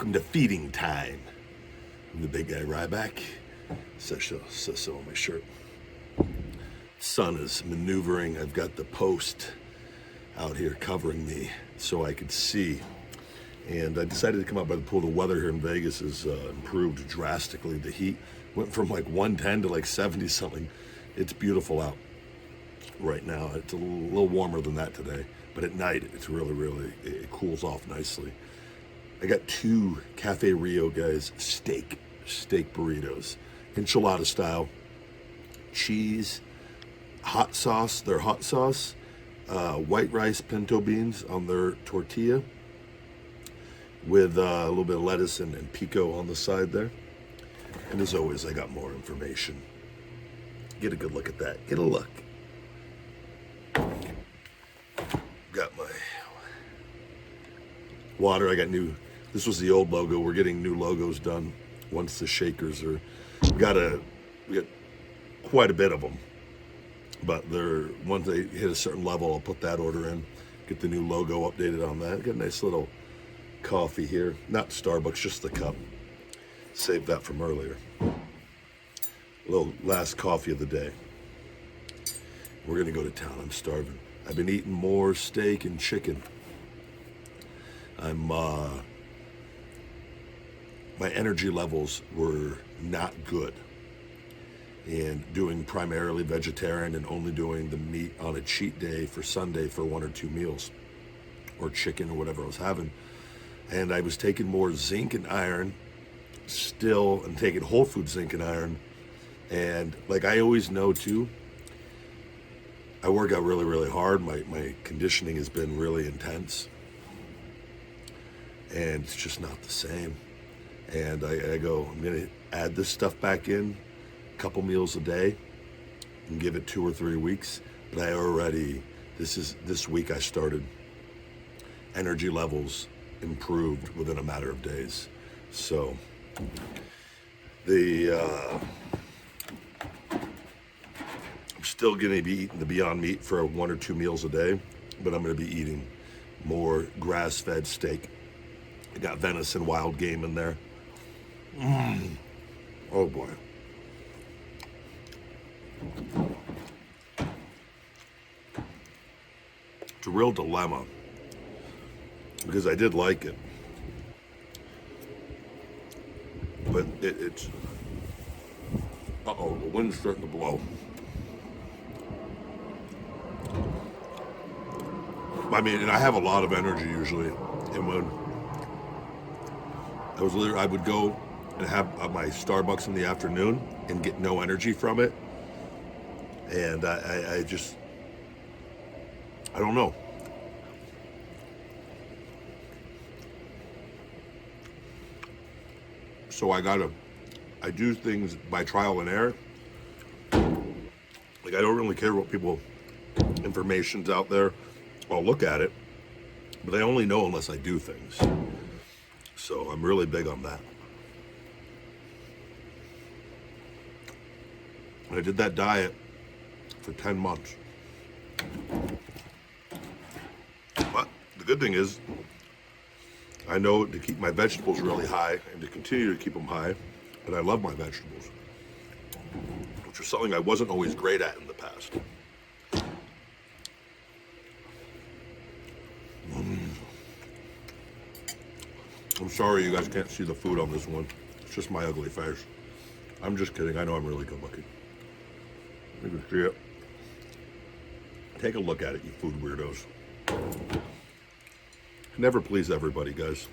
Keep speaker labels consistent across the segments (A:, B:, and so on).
A: Welcome to feeding time. I'm the big guy Ryback. Says so on my shirt. Sun is maneuvering. I've got the post out here covering me so I could see. And I decided to come out by the pool. The weather here in Vegas has improved drastically. The heat went from like 110 to like 70 something. It's beautiful out right now. It's a little warmer than that today. But at night, it's really, it cools off nicely. I got 2 Cafe Rio guys steak burritos, enchilada style, cheese, hot sauce, their hot sauce, white rice pinto beans on their tortilla with a little bit of lettuce and pico on the side there. And as always, I got more information. Get a good look at that. Get a look. Got my water. I got new. This was the old logo. We're getting new logos done once the shakers are. We got quite a bit of them, but they're once they hit a certain level, I'll put that order in. Get the new logo updated on that. Got a nice little coffee here. Not Starbucks, just the cup. Saved that from earlier. A little last coffee of the day. We're gonna go to town. I'm starving. I've been eating more steak and chicken. My energy levels were not good. And doing primarily vegetarian and only doing the meat on a cheat day for Sunday for 1 or 2 meals, or chicken or whatever I was having. And I was taking more zinc and iron still, and taking whole food zinc and iron. And like I always know too, I work out really hard. My conditioning has been really intense. And it's just not the same. And I go, I'm gonna add this stuff back in, a couple meals a day, and give it 2 or 3 weeks. But I already, this week I started, energy levels improved within a matter of days. So I'm still gonna be eating the Beyond Meat for 1 or 2 meals a day, but I'm gonna be eating more grass-fed steak. I got venison, wild game in there. Oh boy. It's a real dilemma because I did like it, but it's the wind's starting to blow. I mean, and I have a lot of energy usually, and when I would go and have my Starbucks in the afternoon and get no energy from it. And I don't know. So I do things by trial and error. Like I don't really care what information's out there. I'll look at it, but I only know unless I do things. So I'm really big on that. I did that diet for 10 months. But the good thing is, I know to keep my vegetables really high and to continue to keep them high, and I love my vegetables, which is something I wasn't always great at in the past. I'm sorry you guys can't see the food on this one. It's just my ugly face. I'm just kidding. I know I'm really good looking. You can see it. Take a look at it, you food weirdos. Never please everybody, guys.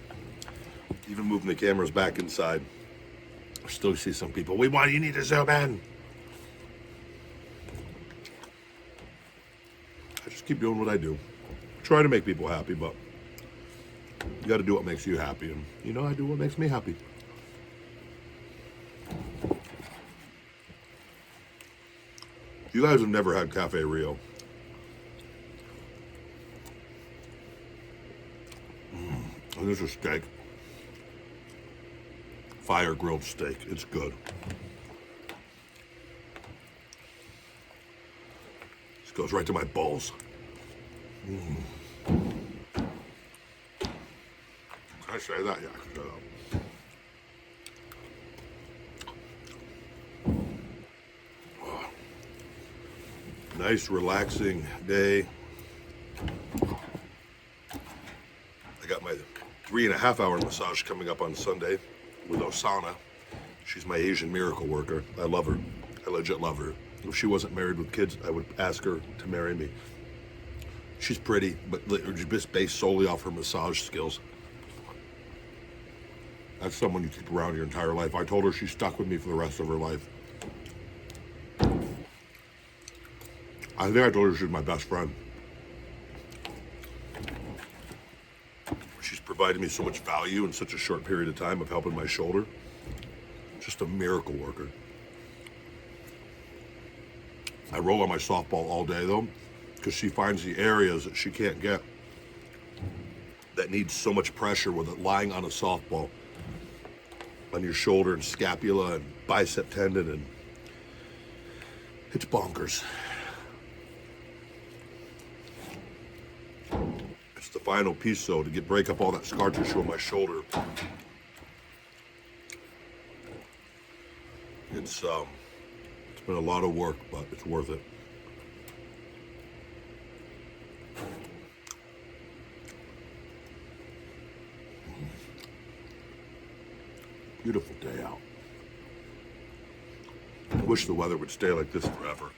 A: Even moving the cameras back inside, I still see some people, why do you need to zoom in? I just keep doing what I do. Try to make people happy, but you got to do what makes you happy. And, I do what makes me happy. You guys have never had Cafe Rio. And this is steak. Fire grilled steak. It's good. This goes right to my balls. Can I say that? Yeah, I can say that. Nice, relaxing day. I got my 3.5-hour massage coming up on Sunday with Osana. She's my Asian miracle worker. I love her. I legit love her. If she wasn't married with kids, I would ask her to marry me. She's pretty, but just based solely off her massage skills. That's someone you keep around your entire life. I told her she's stuck with me for the rest of her life. I think I told her she's my best friend. She's provided me so much value in such a short period of time of helping my shoulder. Just a miracle worker. I roll on my softball all day though, because she finds the areas that she can't get that needs so much pressure with it lying on a softball. On your shoulder and scapula and bicep tendon, and it's bonkers. It's the final piece though to break up all that scar tissue on my shoulder. It's been a lot of work, but it's worth it. Beautiful day out. I wish the weather would stay like this forever.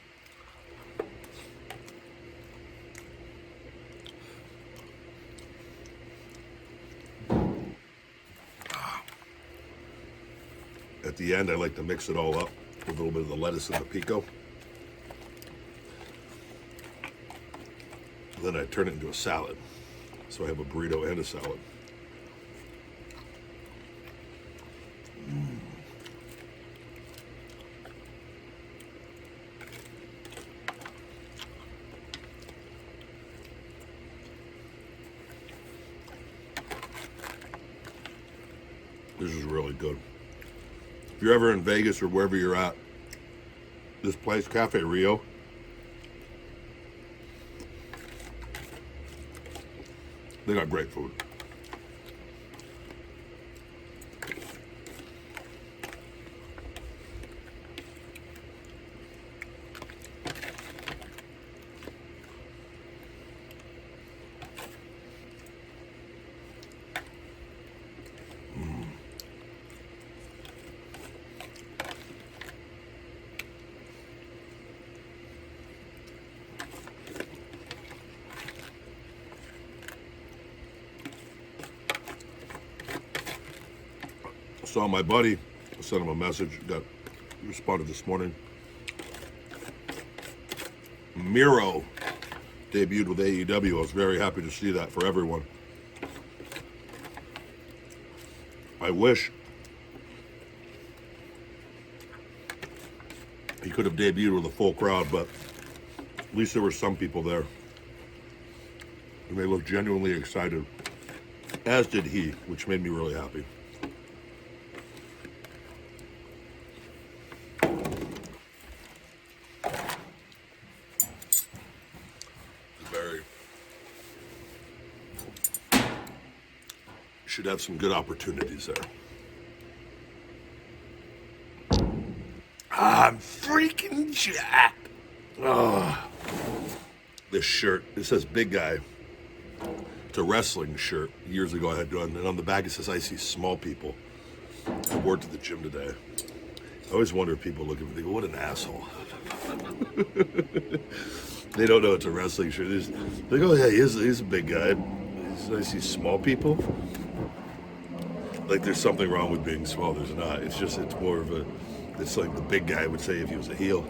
A: At the end, I like to mix it all up with a little bit of the lettuce and the pico. Then I turn it into a salad. So I have a burrito and a salad. This is really good. If you're ever in Vegas or wherever you're at, this place, Cafe Rio, they got great food. Saw my buddy, I sent him a message, responded this morning. Miro debuted with AEW. I was very happy to see that for everyone. I wish he could have debuted with a full crowd, but at least there were some people there. And they looked genuinely excited, as did he, which made me really happy. Should have some good opportunities there. I'm freaking jacked. Oh. This shirt, it says big guy. It's a wrestling shirt. Years ago I had done, and on the back it says I see small people. I wore it to the gym today. I always wonder if people look at me, they go, what an asshole. They don't know it's a wrestling shirt. They go, yeah, he's a big guy. I see small people. Like there's something wrong with being small. There's not. It's just, it's more of a, it's like the big guy would say if he was a heel.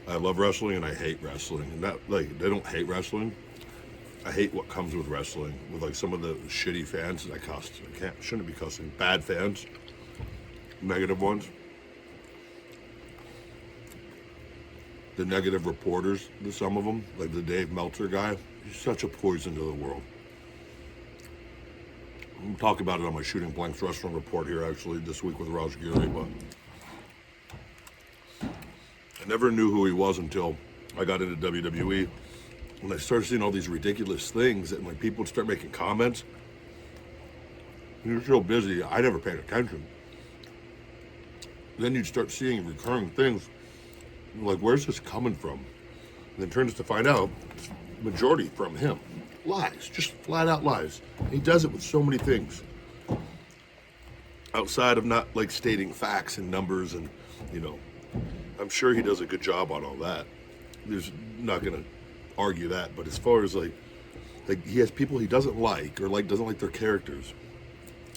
A: I love wrestling and I hate wrestling. And that, like, I don't hate wrestling. I hate what comes with wrestling, with like some of the shitty fans that I cuss. Shouldn't be cussing. Bad fans, negative ones. The negative reporters, some of them, like the Dave Meltzer guy, he's such a poison to the world. I'm talking about it on my Shooting Blanks Wrestling Report here actually this week with Raj Giri, but I never knew who he was until I got into WWE. When I started seeing all these ridiculous things, and when people would start making comments, you're so busy, I never paid attention. Then you'd start seeing recurring things, like, where's this coming from? And then turns to find out, it's majority from him. Lies, just flat out lies. He does it with so many things. Outside of not like stating facts and numbers and, I'm sure he does a good job on all that. There's not gonna argue that, but as far as like he has people he doesn't like or doesn't like their characters,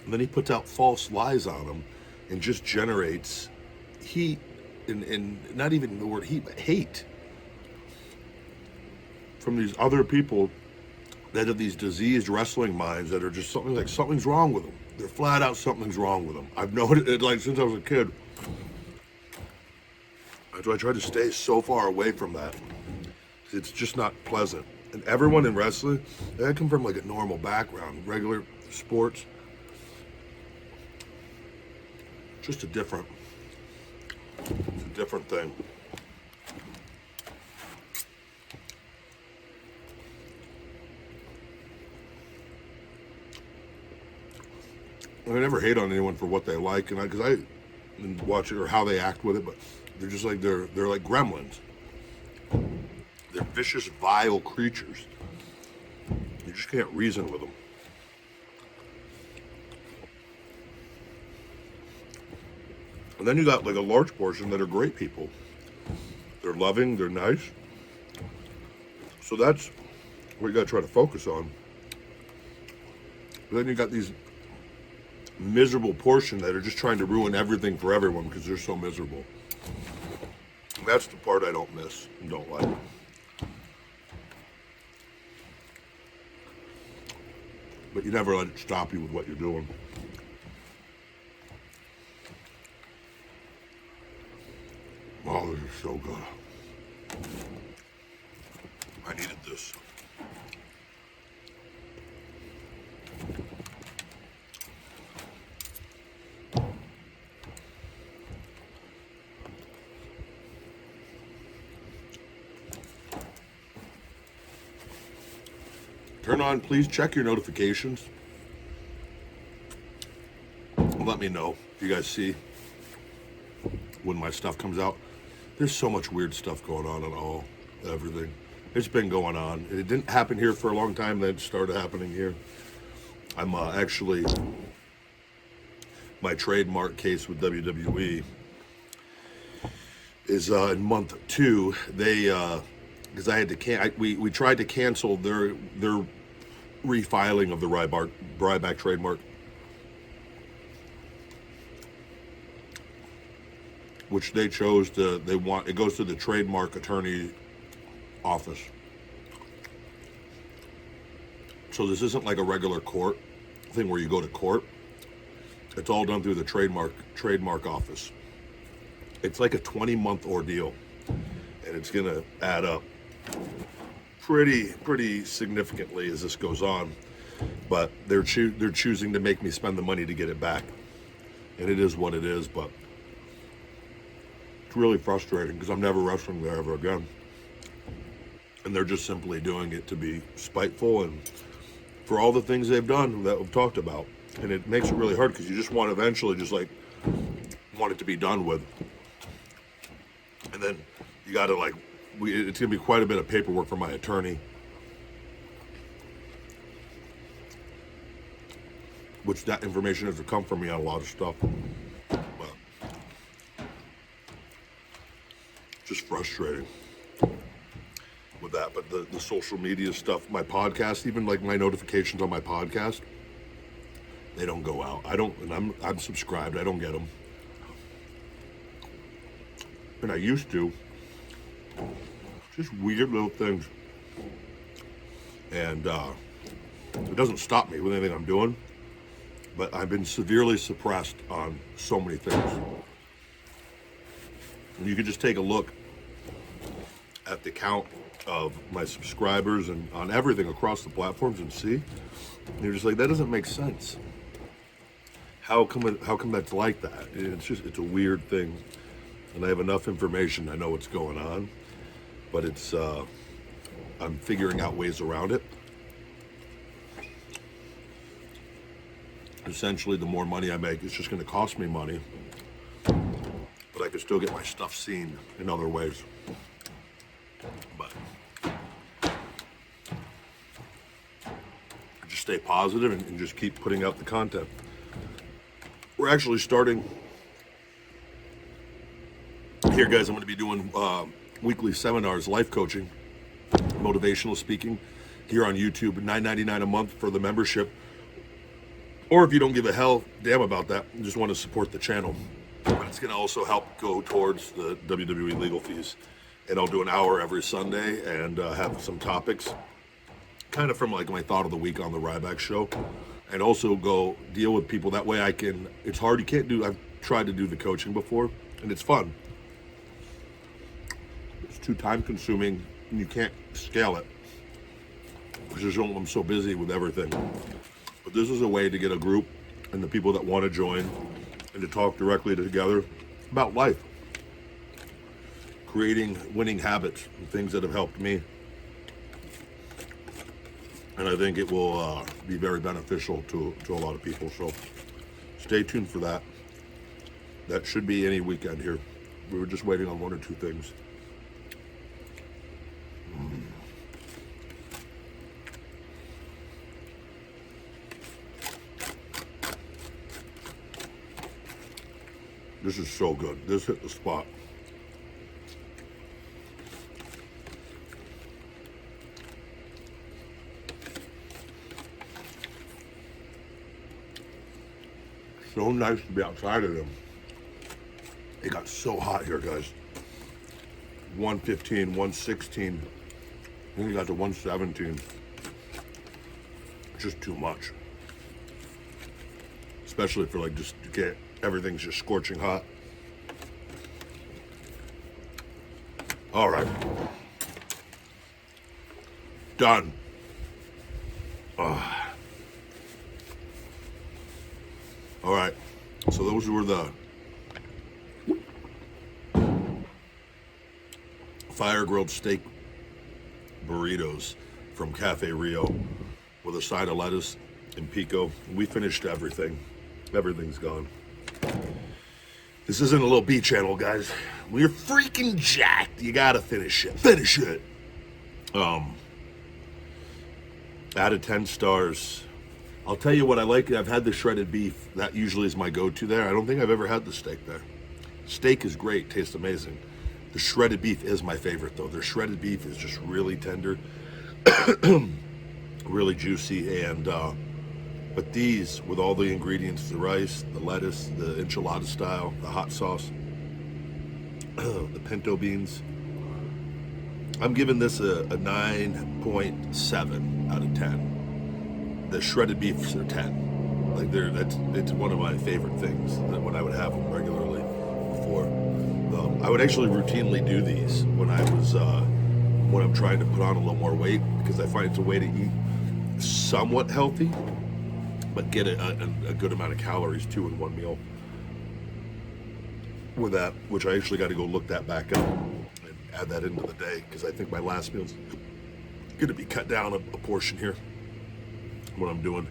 A: and then he puts out false lies on them and just generates heat and not even the word heat, but hate from these other people that have these diseased wrestling minds that are just something's wrong with them. They're flat out something's wrong with them. I've noticed it since I was a kid. I try to stay so far away from that. It's just not pleasant. And everyone in wrestling, they come from like a normal background, regular sports. Just it's a different thing. I never hate on anyone for what they like, and because I watch it or how they act with it, but they're just like they're like gremlins. They're vicious, vile creatures. You just can't reason with them. And then you got like a large portion that are great people. They're loving, they're nice. So that's what you got to try to focus on. But then you got these miserable portion that are just trying to ruin everything for everyone because they're so miserable. And that's the part I don't miss and don't like. But you never let it stop you with what you're doing. Oh, this is so good. I needed this. Turn on, please check your notifications. Let me know if you guys see when my stuff comes out. There's so much weird stuff going on and everything. It's been going on. It didn't happen here for a long time, then it started happening here. I'm actually, my trademark case with WWE is in month 2. They, because I had to, we tried to cancel their refiling of the Ryback trademark, which they chose to, it goes to the trademark attorney office. So this isn't like a regular court thing where you go to court. It's all done through the trademark office. It's like a 20-month ordeal, and it's gonna add up pretty significantly as this goes on. But they're choosing to make me spend the money to get it back, and it is what it is. But it's really frustrating because I'm never wrestling there ever again, and they're just simply doing it to be spiteful and for all the things they've done that we've talked about. And it makes it really hard because you just want to eventually just like want it to be done with, and then you got to it's gonna be quite a bit of paperwork for my attorney, which that information has to come from me on a lot of stuff. But just frustrating with that. But the social media stuff, my podcast, even like my notifications on my podcast, they don't go out. And I'm subscribed. I don't get them, and I used to. Just weird little things, and it doesn't stop me with anything I'm doing, but I've been severely suppressed on so many things. And you can just take a look at the count of my subscribers and on everything across the platforms and see, and you're just like, that doesn't make sense. How come that's like that? It's a weird thing. and I have enough information. I know what's going on, but I'm figuring out ways around it. Essentially, the more money I make, it's just going to cost me money, but I can still get my stuff seen in other ways. But just stay positive and just keep putting out the content. We're actually starting here, guys. I'm going to be doing weekly seminars, life coaching, motivational speaking here on YouTube. $9.99 a month for the membership. Or if you don't give a hell damn about that, you just want to support the channel. But it's going to also help go towards the WWE legal fees. And I'll do an hour every Sunday and have some topics, kind of from like my thought of the week on the Ryback show. And also go deal with people. That way it's hard, I've tried to do the coaching before, and it's fun. It's too time consuming, and you can't scale it. Because I'm so busy with everything. But this is a way to get a group and the people that want to join and to talk directly together about life. Creating winning habits and things that have helped me. And I think it will be very beneficial to a lot of people. So stay tuned for that. That should be any weekend here. We were just waiting on one or two things. This is so good. This hit the spot. So nice to be outside of them. It got so hot here, guys. 115, 116. Then we got to 117. Just too much. Especially for like just to get everything's just scorching hot. All right. Done. All right, so those were the fire-grilled steak burritos from Cafe Rio with a side of lettuce and pico. We finished everything. Everything's gone. This isn't a little B channel, guys. We're freaking jacked. You gotta finish it. Finish it. Out of 10 stars. I'll tell you what I like. I've had the shredded beef. That usually is my go-to there. I don't think I've ever had the steak there. Steak is great, tastes amazing. The shredded beef is my favorite though. Their shredded beef is just really tender, really juicy, and but these, with all the ingredients, the rice, the lettuce, the enchilada style, the hot sauce, the pinto beans, I'm giving this a 9.7 out of 10. The shredded beefs are 10. Like it's one of my favorite things that when I would have them regularly before. I would actually routinely do these when I'm trying to put on a little more weight, because I find it's a way to eat somewhat healthy, but get a good amount of calories too in one meal. With that, which I actually got to go look that back up and add that into the day, because I think my last meal's going to be cut down a portion here. What I'm doing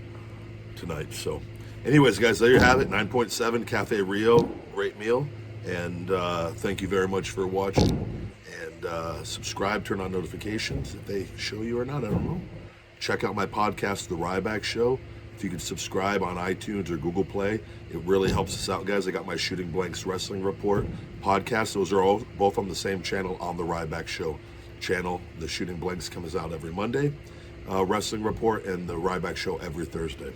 A: tonight. So anyways, guys, there you have it. 9.7 Cafe Rio, great meal. And thank you very much for watching. And subscribe, turn on notifications if they show you or not, I don't know. Check out my podcast, The Ryback Show. If you could subscribe on iTunes or Google Play, it really helps us out, guys. I got my Shooting Blanks Wrestling Report podcast. Those are all both on the same channel, on the Ryback Show channel. The Shooting Blanks comes out every Monday. Wrestling Report and the Ryback Show every Thursday.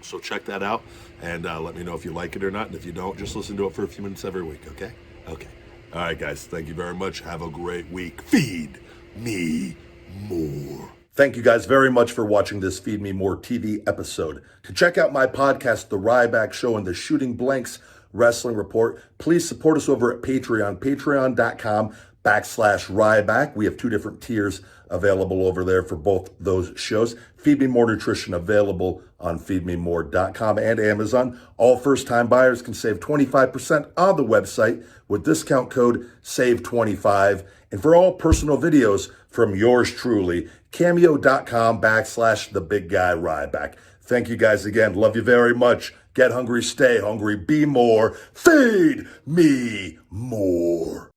A: So check that out and let me know if you like it or not. And if you don't, just listen to it for a few minutes every week, okay? Okay. All right, guys. Thank you very much. Have a great week. Feed me more. Thank you guys very much for watching this Feed Me More TV episode. To check out my podcast, The Ryback Show and the Shooting Blanks Wrestling Report, please support us over at Patreon, patreon.com
B: Ryback. We have 2 different tiers available over there for both those shows. Feed Me More Nutrition available on feedmemore.com and Amazon. All first-time buyers can save 25% on the website with discount code SAVE25. And for all personal videos from yours truly, cameo.com/the big guy Ryback. Thank you guys again. Love you very much. Get hungry, stay hungry, be more. Feed me more.